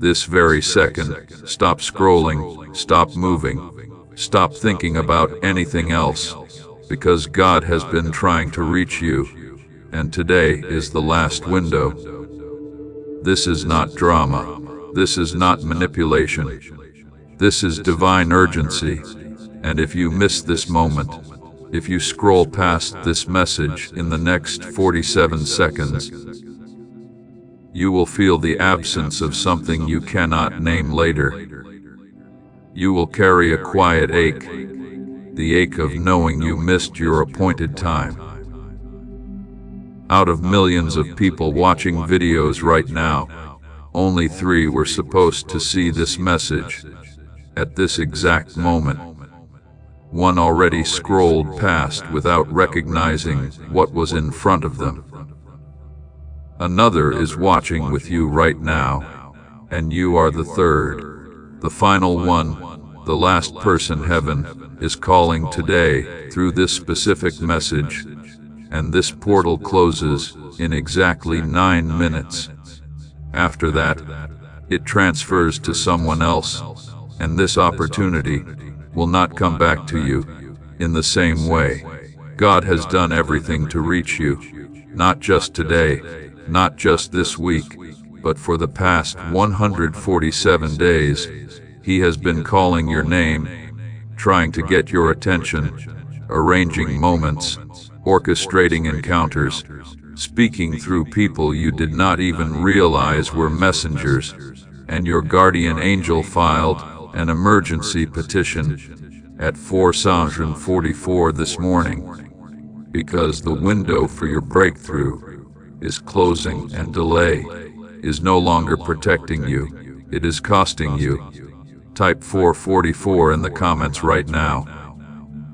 This very second, stop scrolling, stop moving, stop thinking about anything else, because God has been trying to reach you, and today is the last window. This is not drama. This is not manipulation. This is divine urgency, and if you miss this moment, if you scroll past this message in the next 47 seconds, you will feel the absence of something you cannot name later. You will carry a quiet ache, the ache of knowing you missed your appointed time. Out of millions of people watching videos right now, only 3 were supposed to see this message at this exact moment. 1 already scrolled past without recognizing what was in front of them. Another is watching with you right now, and you are the 3rd, the final one, the last person heaven is calling today through this specific message, and this portal closes in exactly 9 minutes. After that, it transfers to someone else, and this opportunity will not come back to you in the same way. God has done everything to reach you, not just today, not just this week, but for the past 147 days. He has been calling your name, trying to get your attention, arranging moments, orchestrating encounters, speaking through people you did not even realize were messengers, and your guardian angel filed an emergency petition at 4:44 this morning, because the window for your breakthrough is closing and delay is no longer protecting you, it is costing you. Type 444 in the comments right now.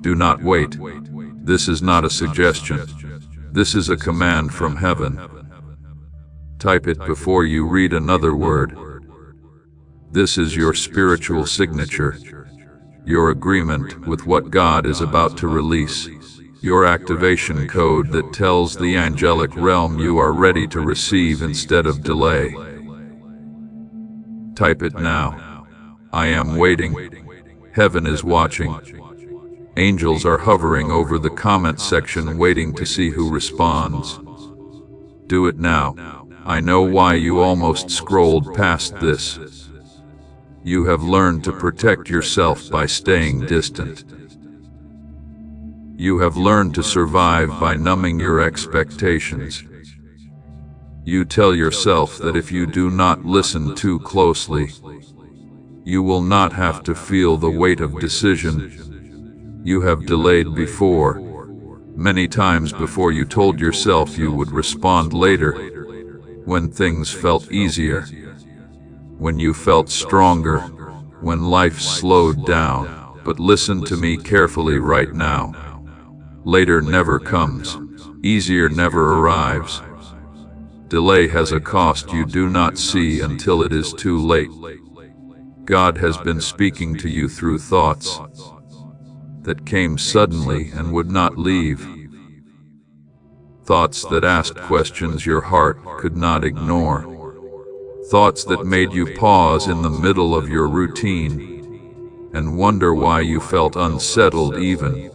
Do not wait. This is not a suggestion. This is a command from heaven. Type it before you read another word. This is your spiritual signature, your agreement with what God is about to release, your activation code that tells the angelic realm you are ready to receive instead of delay. Type it now. I am waiting. Heaven is watching. Angels are hovering over the comment section waiting to see who responds. Do it now. I know why you almost scrolled past this. You have learned to protect yourself by staying distant. You have learned to survive by numbing your expectations. You tell yourself that if you do not listen too closely, you will not have to feel the weight of decision. You have delayed before, many times before you told yourself you would respond later, when things felt easier, when you felt stronger, when life slowed down. But listen to me carefully right now. Later never comes. Easier never arrives. Delay has a cost you do not see until it is too late. God has been speaking to you through thoughts that came suddenly and would not leave. Thoughts that asked questions your heart could not ignore. Thoughts that made you pause in the middle of your routine and wonder why you felt unsettled even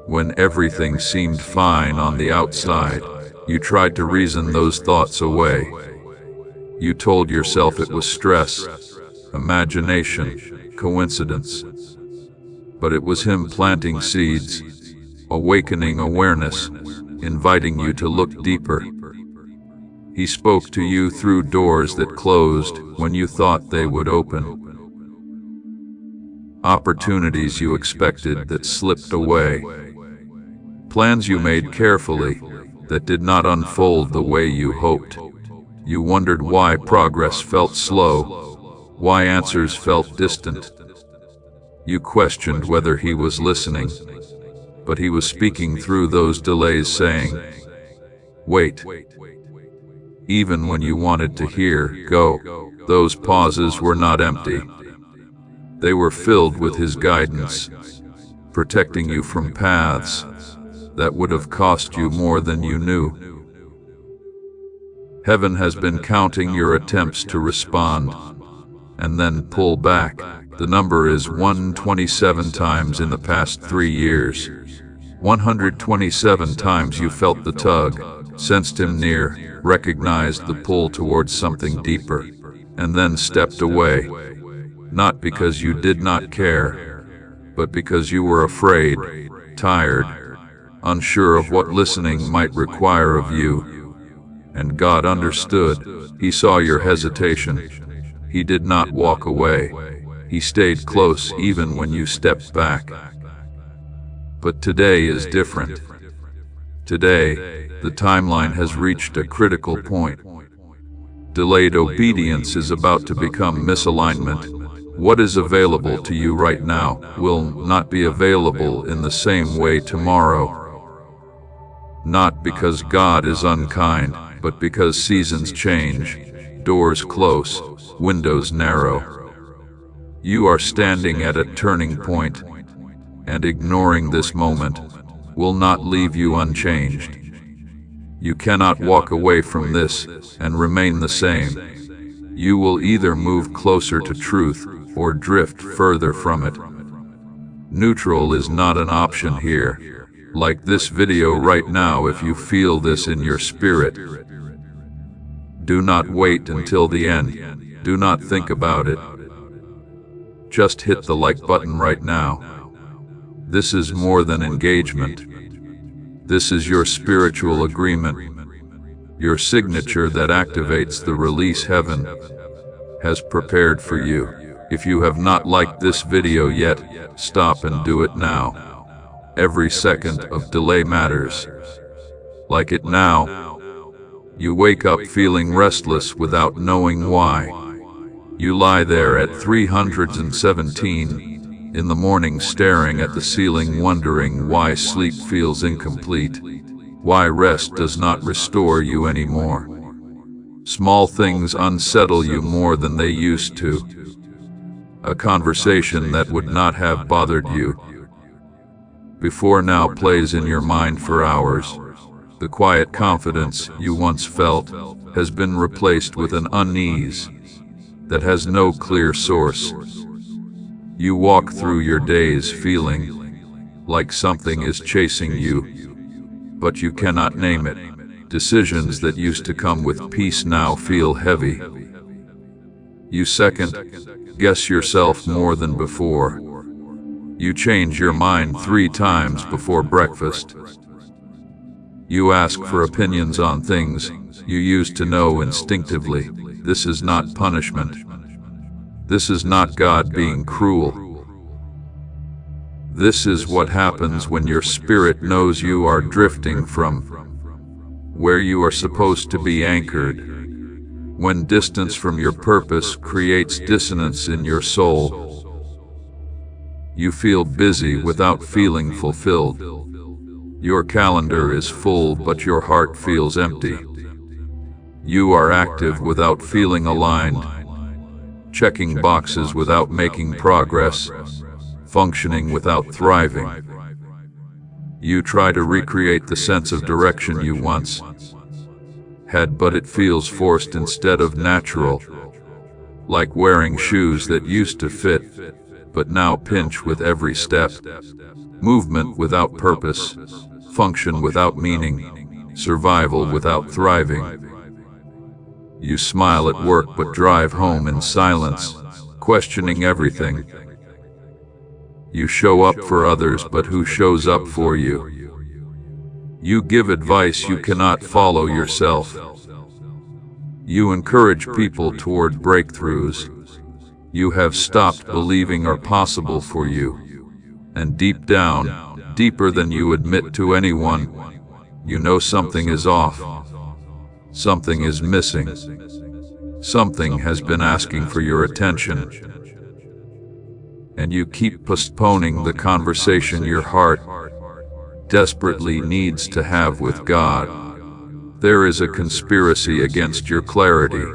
when everything seemed fine on the outside. You tried to reason those thoughts away. You told yourself it was stress, imagination, coincidence. But it was Him planting seeds, awakening awareness, inviting you to look deeper. He spoke to you through doors that closed when you thought they would open. Opportunities you expected that slipped away. Plans you made carefully that did not unfold the way you hoped. You wondered why progress felt slow, why answers felt distant. You questioned whether He was listening, but He was speaking through those delays, saying, "Wait." Even when you wanted to hear, "Go," those pauses were not empty. They were filled with His guidance, protecting you from paths that would have cost you more than you knew. Heaven has been counting your attempts to respond, and then pull back. The number is 127 times in the past 3 years. 127 times you felt the tug, sensed him near, recognized the pull towards something deeper, and then stepped away. Not because you did not care, but because you were afraid, tired, unsure of what listening might require of you. And God understood. He saw your hesitation. He did not walk away. He stayed close even when you stepped back. But today is different. Today, the timeline has reached a critical point. Delayed obedience is about to become misalignment. What is available to you right now will not be available in the same way tomorrow. Not because God is unkind, but because seasons change, doors close, windows narrow. You are standing at a turning point, and ignoring this moment will not leave you unchanged. You cannot walk away from this and remain the same. You will either move closer to truth or drift further from it. Neutral is not an option here. Like this video right now if you feel this in your spirit. Do not wait until the end. Do not think about it. Just hit the like button right now. This is more than engagement. This is your spiritual agreement, your signature that activates the release heaven has prepared for you. If you have not liked this video yet, stop and do it now. Every second of delay matters. Like it now. You wake up feeling restless without knowing why. You lie there at 317 in the morning staring at the ceiling wondering why sleep feels incomplete, why rest does not restore you anymore. Small things unsettle you more than they used to. A conversation that would not have bothered you before now plays in your mind for hours. The quiet confidence you once felt has been replaced with an unease that has no clear source. You walk through your days feeling like something is chasing you, but you cannot name it. Decisions that used to come with peace now feel heavy. You second guess yourself more than before. You change your mind 3 times before breakfast. You ask for opinions on things you used to know instinctively. This is not punishment. This is not God being cruel. This is what happens when your spirit knows you are drifting from where you are supposed to be anchored. When distance from your purpose creates dissonance in your soul. You feel busy without feeling fulfilled. Your calendar is full, but your heart feels empty. You are active without feeling aligned, checking boxes without making progress, functioning without thriving. You try to recreate the sense of direction you once had, but it feels forced instead of natural, like wearing shoes that used to fit, but now pinch with every step. Movement without purpose, function without meaning, survival without thriving. You smile at work but drive home in silence, questioning everything. You show up for others, but who shows up for you? You give advice you cannot follow yourself. You encourage people toward breakthroughs you have stopped believing are possible for you. And deep down, deeper than you admit to anyone, you know something is off. Something is missing. Something has been asking for your attention. And you keep postponing the conversation your heart desperately needs to have with God. There is a conspiracy against your clarity.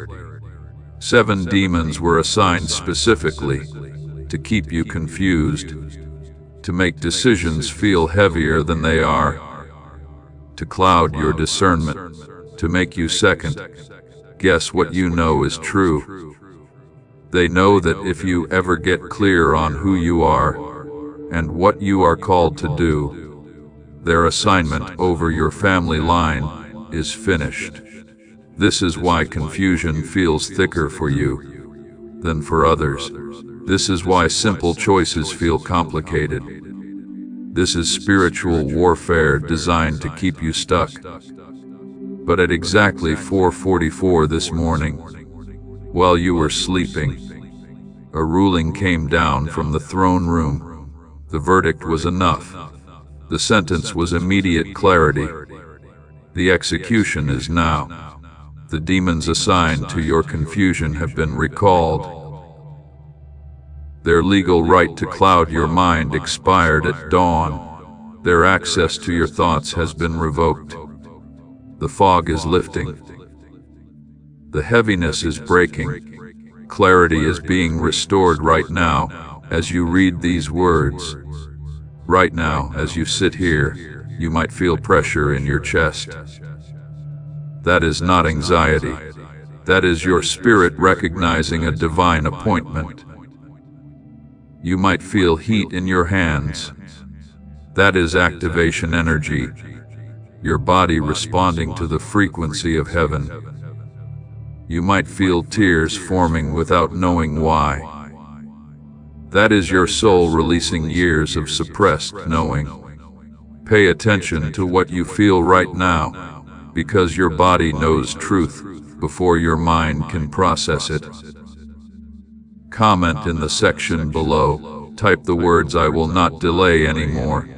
7 demons were assigned specifically to keep you confused, to make decisions feel heavier than they are, to cloud your discernment, to make you second guess what you know is true. They know that if you ever get clear on who you are and what you are called to do, their assignment over your family line is finished. This is why confusion feels thicker for you than for others. This is why simple choices feel complicated. This is spiritual warfare designed to keep you stuck. But at exactly 4:44 this morning, while you were sleeping, a ruling came down from the throne room. The verdict was enough. The sentence was immediate clarity. The execution is now. The demons assigned to your confusion have been recalled. Their legal right to cloud your mind expired at dawn. Their access to your thoughts has been revoked. The fog is lifting. The heaviness is breaking. Clarity is being restored right now as you read these words. Right now, as you sit here, you might feel pressure in your chest. That is not anxiety. That is your spirit recognizing a divine appointment. You might feel heat in your hands. That is activation energy. Your body responding to the frequency of heaven. You might feel tears forming without knowing why. That is your soul releasing years of suppressed knowing. Pay attention to what you feel right now, because your body knows truth before your mind can process it. Comment in the section below. Type the words "I will not delay anymore."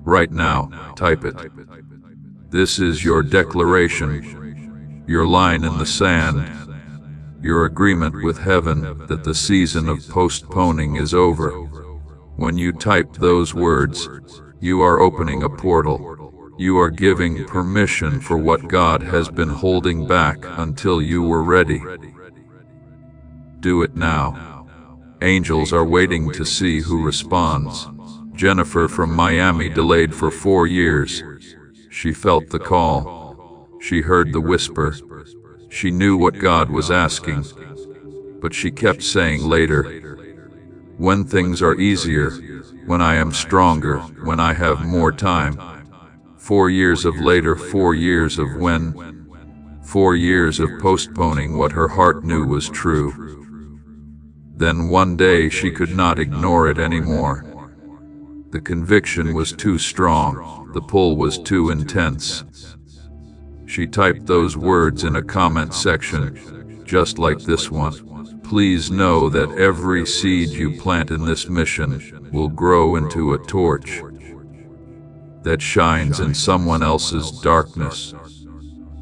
Right now, type it. This is your declaration, your line in the sand, your agreement with heaven that the season of postponing is over. When you type those words, you are opening a portal. You are giving permission for what God has been holding back until you were ready. Do it now. Angels are waiting to see who responds. Jennifer from Miami delayed for 4 years. She felt the call. She heard the whisper. She knew what God was asking. But she kept saying later. When things are easier, when I am stronger, when I have more time. 4 years of later, 4 years of when. 4 years of postponing what her heart knew was true. Then one day she could not ignore it anymore. The conviction was too strong. The pull was too intense. She typed those words in a comment section, just like this one. Please know that every seed you plant in this mission will grow into a torch that shines in someone else's darkness.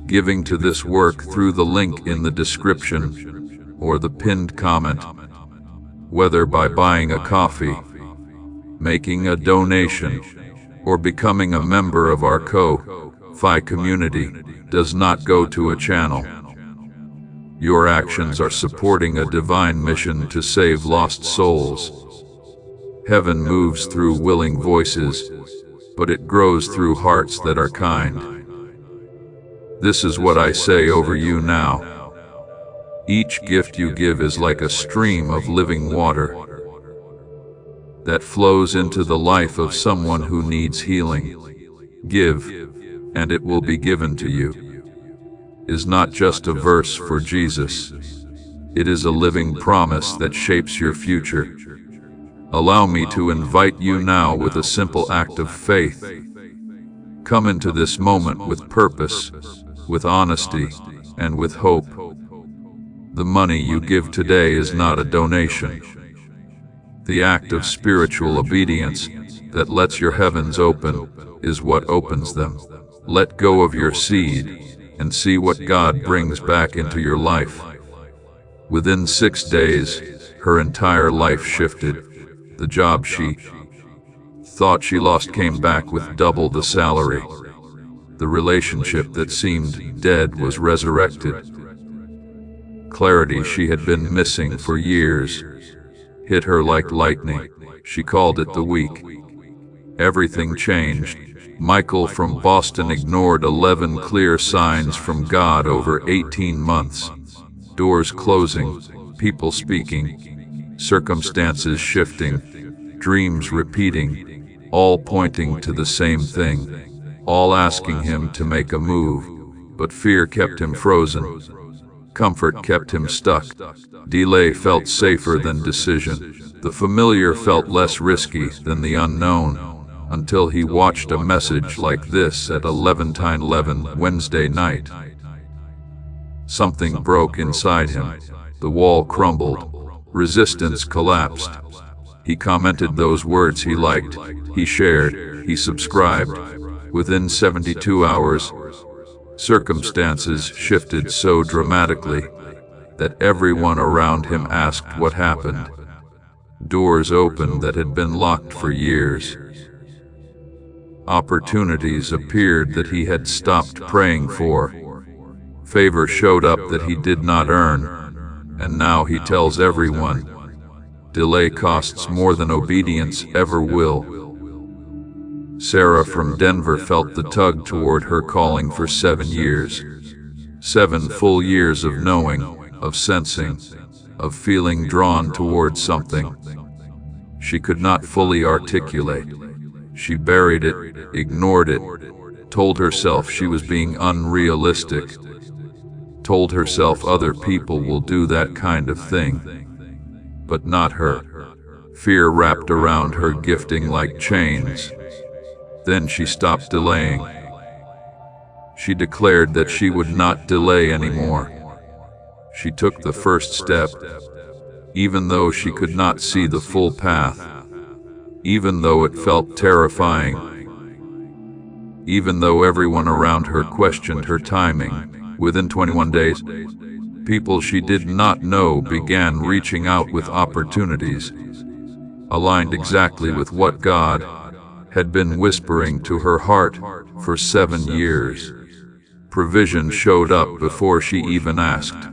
Giving to this work through the link in the description or the pinned comment, whether by buying a coffee, making a donation, or becoming a member of our Ko-Fi community, does not go to a channel. Your actions are supporting a divine mission to save lost souls. Heaven moves through willing voices, but it grows through hearts that are kind. This is what I say over you now. Each gift you give is like a stream of living water that flows into the life of someone who needs healing. Give, and it will be given to you is not just a verse for Jesus. It is a living promise that shapes your future. Allow me to invite you now with a simple act of faith. Come into this moment with purpose, with honesty, and with hope. The money you give today is not a donation. The act of spiritual obedience that lets your heavens open is what opens them. Let go of your seed and see what God brings back into your life. Within 6 days, her entire life shifted. The job she thought she lost came back with double the salary. The relationship that seemed dead was resurrected. Clarity she had been missing for years hit her like lightning. She called it the week. Everything changed. Michael from Boston ignored 11 clear signs from God over 18 months. Doors closing, people speaking, circumstances shifting, dreams repeating, all pointing to the same thing, all asking him to make a move, but fear kept him frozen. Comfort kept him stuck. Delay felt safer than decision. The familiar felt less risky than the unknown, until he watched a message like this at 11:11 Wednesday night. Something broke inside him. The wall crumbled. Resistance collapsed. He commented those words he liked. He shared. He subscribed. Within 72 hours, circumstances shifted so dramatically that everyone around him asked what happened. Doors opened that had been locked for years. Opportunities appeared that he had stopped praying for. Favor showed up that he did not earn, and now he tells everyone, delay costs more than obedience ever will. Sarah from Denver felt the tug toward her calling for 7 years. 7 full years of knowing, of sensing, of feeling drawn toward something. She could not fully articulate. She buried it, ignored it, told herself she was being unrealistic, told herself other people will do that kind of thing, but not her. Fear wrapped around her gifting like chains. Then she stopped delaying. She declared that she would not delay anymore. She took the first step, even though she could not see the full path, even though it felt terrifying, even though everyone around her questioned her timing. Within 21 days, people she did not know began reaching out with opportunities, aligned exactly with what God had been whispering to her heart for 7 years. Provision showed up before she even asked.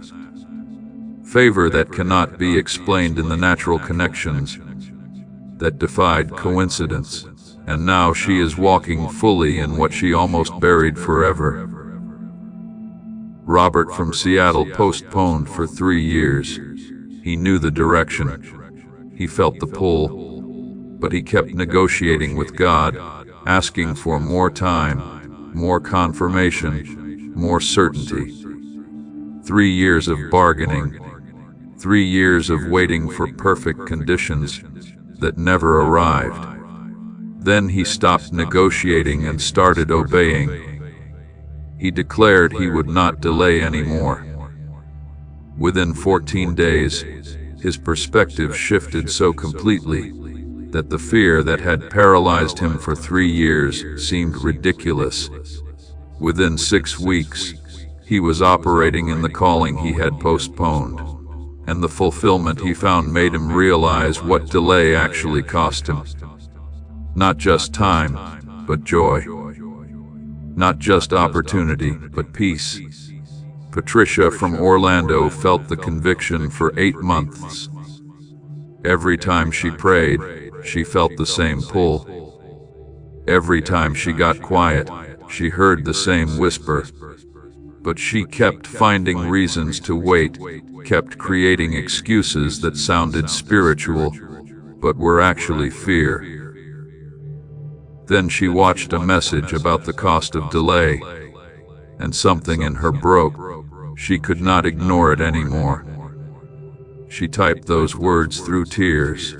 Favor that cannot be explained in the natural connections that defied coincidence, and now she is walking fully in what she almost buried forever. Robert from Seattle postponed for 3 years. He knew the direction. He felt the pull, but he kept negotiating with God, asking for more time, more confirmation, more certainty. 3 years of bargaining, 3 years of waiting for perfect conditions that never arrived. Then he stopped negotiating and started obeying. He declared he would not delay anymore. Within 14 days, his perspective shifted so completely that the fear that had paralyzed him for 3 years seemed ridiculous. Within 6 weeks, he was operating in the calling he had postponed, and the fulfillment he found made him realize what delay actually cost him. Not just time, but joy. Not just opportunity, but peace. Patricia from Orlando felt the conviction for 8 months. Every time she prayed, she felt the same pull. Every time she got quiet, she heard the same whisper. But she kept finding reasons to wait, kept creating excuses that sounded spiritual, but were actually fear. Then she watched a message about the cost of delay, and something in her broke. She could not ignore it anymore. She typed those words through tears.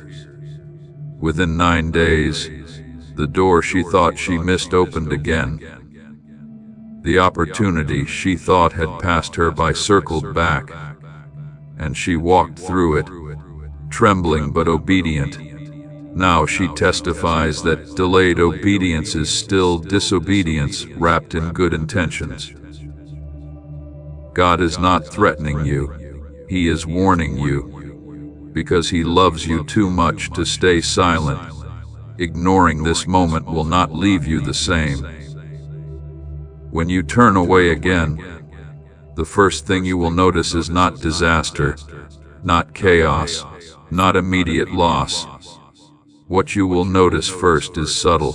Within 9 days, the door she thought she missed opened again. The opportunity she thought had passed her by circled back, and she walked through it, trembling but obedient. Now she testifies that delayed obedience is still disobedience wrapped in good intentions. God is not threatening you. He is warning you, because He loves you too much to stay silent. Ignoring this moment will not leave you the same. When you turn away again, the first thing you will notice is not disaster, not chaos, not immediate loss. What you will notice first is subtle,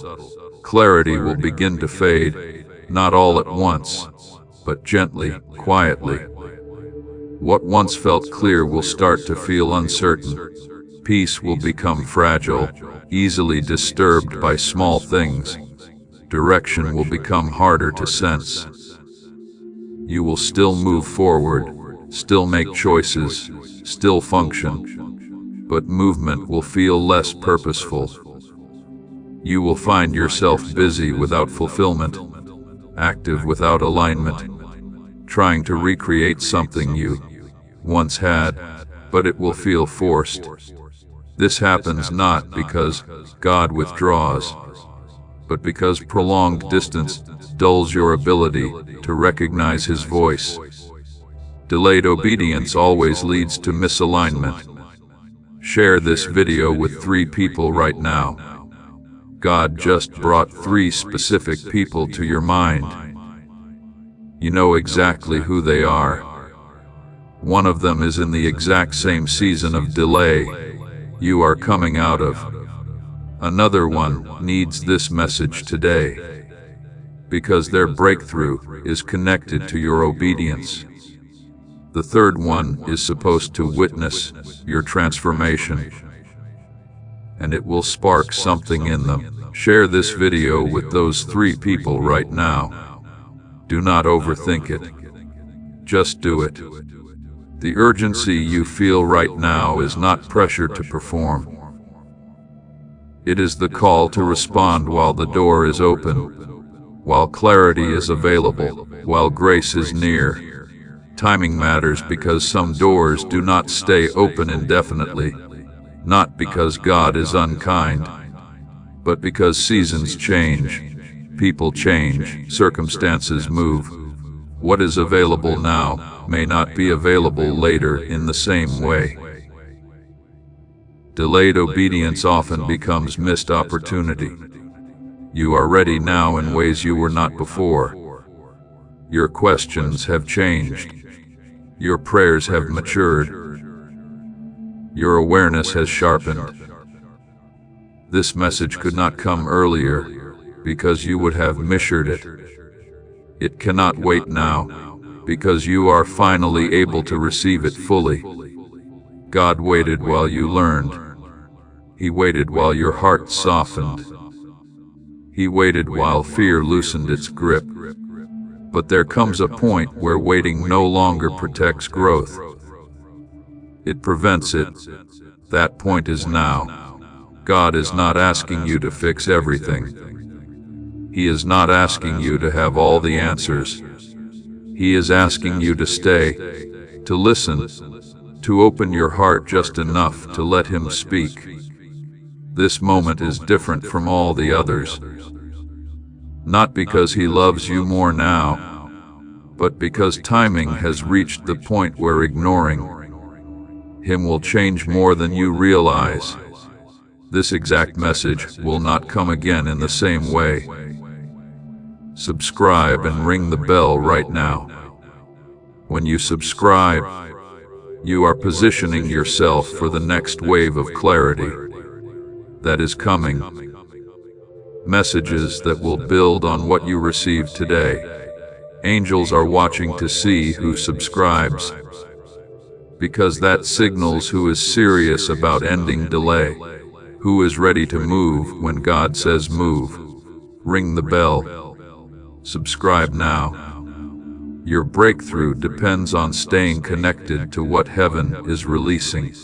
Clarity will begin to fade, not all at once, but gently, quietly. What once felt clear will start to feel uncertain. Peace will become fragile, easily disturbed by small things. Direction will become harder to sense. You will still move forward, still make choices, still function, but movement will feel less purposeful. You will find yourself busy without fulfillment, active without alignment, trying to recreate something you once had, but it will feel forced. This happens not because God withdraws, but because prolonged distance dulls your ability to recognize His voice. Delayed obedience always leads to misalignment. Share this video with 3 people right now. God just brought 3 specific people to your mind. You know exactly who they are. One of them is in the exact same season of delay you are coming out of. Another one needs this message today, because their breakthrough is connected to your obedience. The third one is supposed to witness your transformation, and it will spark something in them. Share this video with those 3 people right now. Do not overthink it. Just do it. The urgency you feel right now is not pressure to perform. It is the call to respond while the door is open, while clarity is available, while grace is near. Timing matters because some doors do not stay open indefinitely, not because God is unkind, but because seasons change, people change, circumstances move. What is available now may not be available later in the same way. Delayed obedience often becomes missed opportunity. You are ready now in ways you were not before. Your questions have changed. Your prayers have matured. Your awareness has sharpened. This message could not come earlier because you would have misheard it. It cannot wait now because you are finally able to receive it fully. God waited while you learned. He waited while your heart softened. He waited while fear loosened its grip. But there comes a point where waiting no longer protects growth. It prevents it. That point is now. God is not asking you to fix everything. He is not asking you to have all the answers. He is asking you to stay, to listen, to open your heart just enough to let Him speak. This moment is different from all the others. Not because He loves you more now, but because timing has reached the point where ignoring Him will change more than you realize. This exact message will not come again in the same way. Subscribe and ring the bell right now. When you subscribe, you are positioning yourself for the next wave of clarity that is coming. Messages that will build on what you received today. Angels are watching to see who subscribes, because that signals who is serious about ending delay, who is ready to move when God says move. Ring the bell. Subscribe now. Your breakthrough depends on staying connected to what heaven is releasing.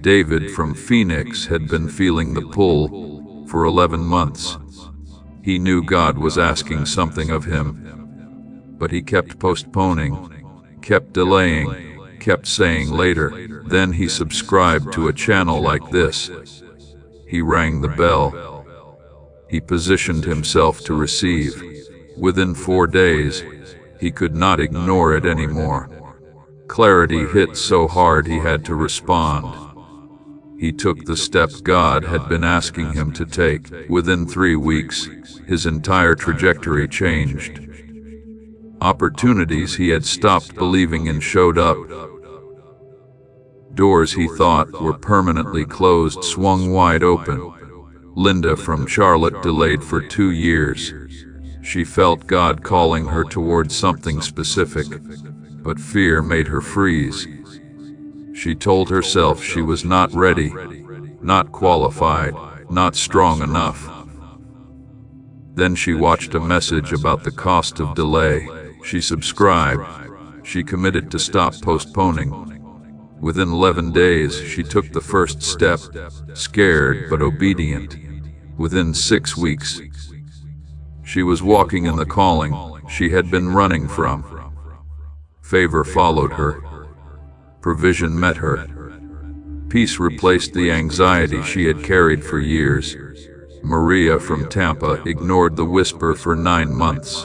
David from Phoenix had been feeling the pull for 11 months. He knew God was asking something of him, but he kept postponing, kept delaying, kept saying later. Then he subscribed to a channel like this. He rang the bell. He positioned himself to receive. Within 4 days, he could not ignore it anymore. Clarity hit so hard he had to respond. He took the step God had been asking him to take. Within 3 weeks, his entire trajectory changed. Opportunities he had stopped believing in showed up. Doors he thought were permanently closed swung wide open. Linda from Charlotte delayed for 2 years. She felt God calling her towards something specific, but fear made her freeze. She told herself she was not ready, not qualified, not strong enough. Then she watched a message about the cost of delay. She subscribed. She committed to stop postponing. Within 11 days, she took the first step, scared but obedient. Within 6 weeks, she was walking in the calling she had been running from. Favor followed her. Provision met her. Peace replaced the anxiety she had carried for years. Maria from Tampa ignored the whisper for 9 months.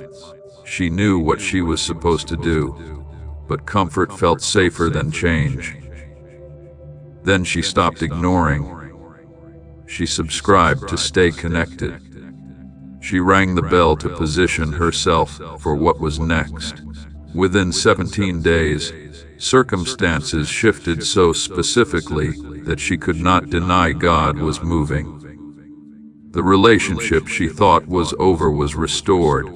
She knew what she was supposed to do, but comfort felt safer than change. Then she stopped ignoring. She subscribed to stay connected. She rang the bell to position herself for what was next. Within 17 days, circumstances shifted so specifically that she could not deny God was moving. The relationship she thought was over was restored.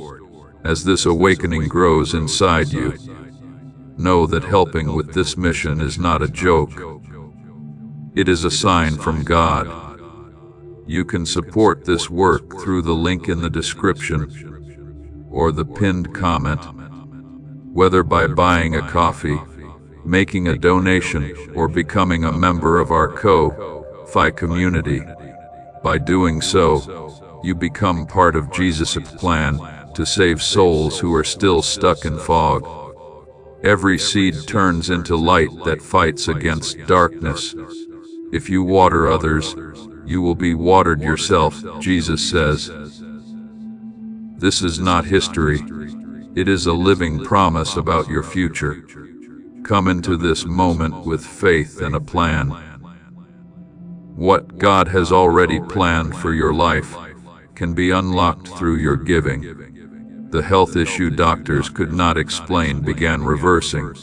As this awakening grows inside you, know that helping with this mission is not a joke. It is a sign from God. You can support this work through the link in the description or the pinned comment, whether by buying a coffee, making a donation, or becoming a member of our Ko-Fi community. By doing so, you become part of Jesus' plan to save souls who are still stuck in fog. Every seed turns into light that fights against darkness. If you water others, you will be watered yourself, Jesus says. This is not history. It is a living promise about your future. Come into this moment with faith and a plan. What God has already planned for your life can be unlocked through your giving. The health issue doctors could not explain began reversing.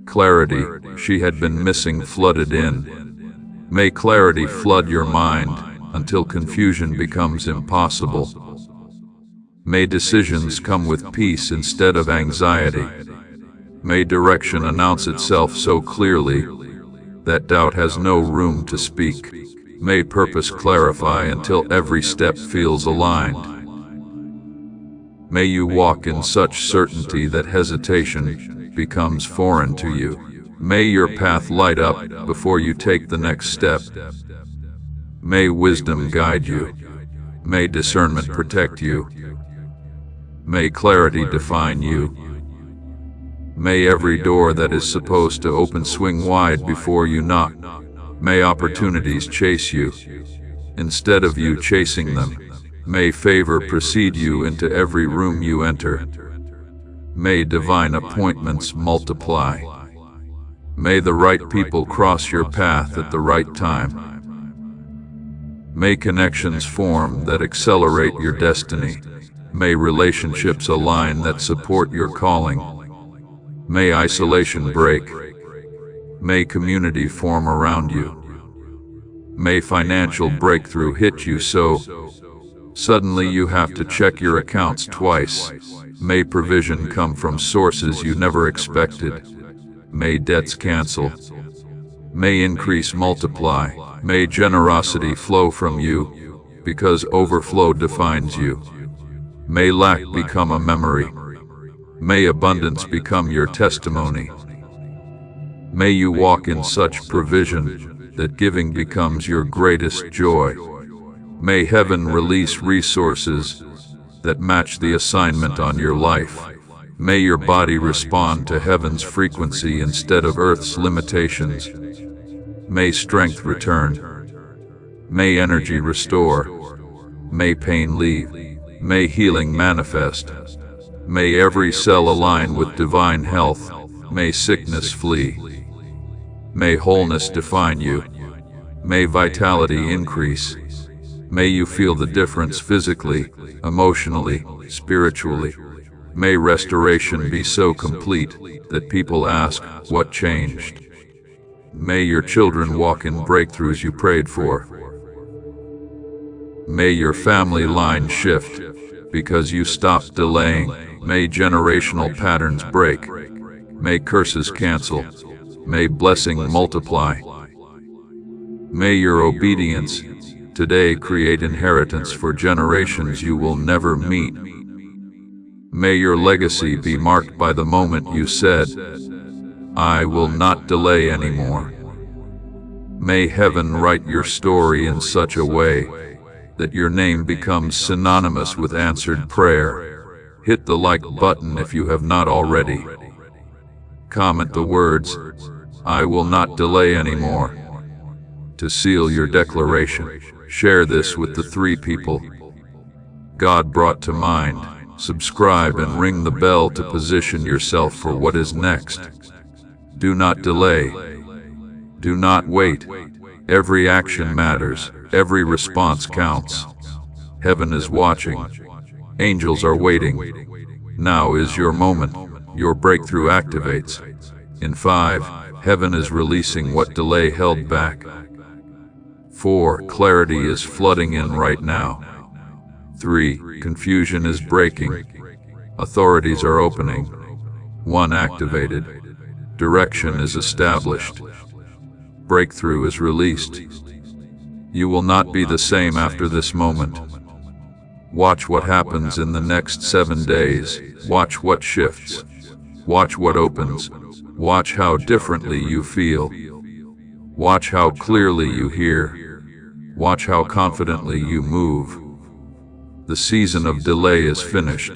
Clarity she had been missing flooded in. May clarity flood your mind until confusion becomes impossible. May decisions come with peace instead of anxiety. May direction announce itself so clearly that doubt has no room to speak. May purpose clarify until every step feels aligned. May you walk in such certainty that hesitation becomes foreign to you. May your path light up before you take the next step. May wisdom guide you. May discernment protect you. May clarity define you. May every door that is supposed to open swing wide before you knock. May opportunities chase you instead of you chasing them. May favor precede you into every room you enter. May divine appointments multiply. May the right people cross your path at the right time. May connections form that accelerate your destiny. May relationships align that support your calling. May isolation break. May community form around you. May financial breakthrough hit you so suddenly you have to check your accounts twice. May provision come from sources you never expected. May debts cancel. May increase multiply. May generosity flow from you, because overflow defines you. May lack become a memory. May abundance become your testimony. May you walk in such provision that giving becomes your greatest joy. May heaven release resources that match the assignment on your life. May your body respond to heaven's frequency instead of earth's limitations. May strength return. May energy restore. May pain leave. May healing manifest. May every cell align with divine health. May sickness flee. May wholeness define you. May vitality increase. May you feel the difference physically, emotionally, spiritually. May restoration be so complete that people ask, what changed? May your children walk in breakthroughs you prayed for. May your family line shift because you stopped delaying. May generational patterns break. May curses cancel. May blessing multiply. May your obedience today create inheritance for generations you will never meet. May your legacy be marked by the moment you said, "I will not delay anymore." May heaven write your story in such a way that your name becomes synonymous with answered prayer. Hit the like button if you have not already. Comment the words, "I will not delay anymore," to seal your declaration. Share this with the 3 people God brought to mind. Subscribe and ring the bell to position yourself for what is next. Do not delay. Do not wait. Every action matters. Every response counts. Heaven is watching. Angels are waiting. Now is your moment. Your breakthrough activates. In 5, heaven is releasing what delay held back. 4, clarity is flooding in right now. 3, confusion is breaking. Authorities are opening. 1, activated. Direction is established. Breakthrough is released. You will not be the same after this moment. Watch what happens in the next 7 days. Watch what shifts. Watch what opens. Watch how differently you feel. Watch how clearly you hear. Watch how confidently you move. The season of delay is finished.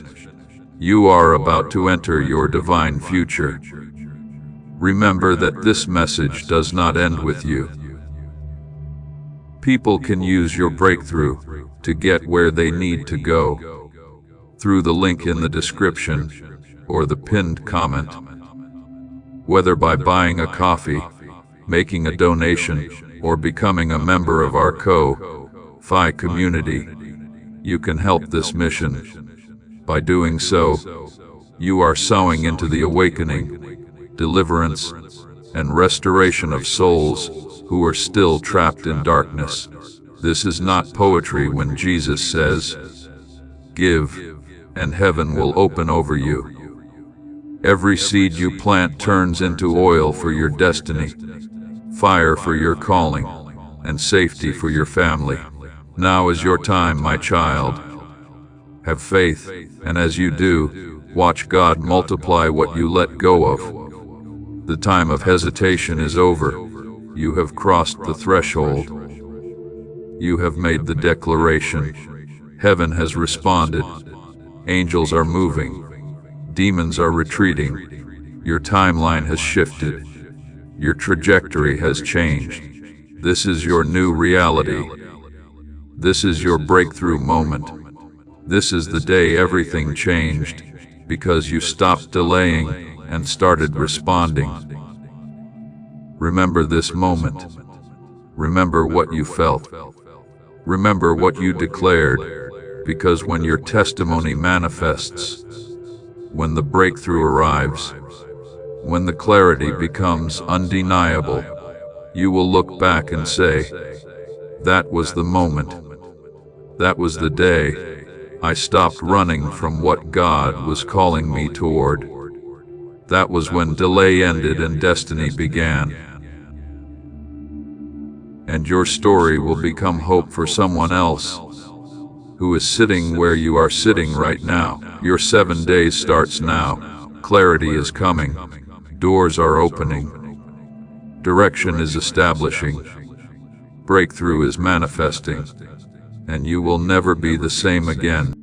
You are about to enter your divine future. Remember that this message does not end with you. People can use your breakthrough to get where they need to go through the link in the description or the pinned comment. Whether by buying a coffee, making a donation, or becoming a member of our Ko-Fi community, you can help this mission. By doing so, you are sowing into the awakening, deliverance, and restoration of souls who are still trapped in darkness. This is not poetry when Jesus says, "Give, and heaven will open over you." Every seed you plant turns into oil for your destiny, fire for your calling, and safety for your family. Now is your time, my child. Have faith, and as you do, watch God multiply what you let go of. The time of hesitation is over. You have crossed the threshold. You have made the declaration. Heaven has responded. Angels are moving. Demons are retreating. Your timeline has shifted. Your trajectory has changed. This is your new reality. This is your breakthrough moment. This is the day everything changed, because you stopped delaying and started responding. Remember this moment. Remember what you felt. Remember what you declared, because when your testimony manifests, when the breakthrough arrives, when the clarity becomes undeniable, you will look back and say, "That was the moment. That was the day I stopped running from what God was calling me toward. That was when delay ended and destiny began." And your story will become hope for someone else who is sitting where you are sitting right now. Your 7 days starts now. Clarity is coming. Doors are opening. Direction is establishing. Breakthrough is manifesting. And you will never be the same again.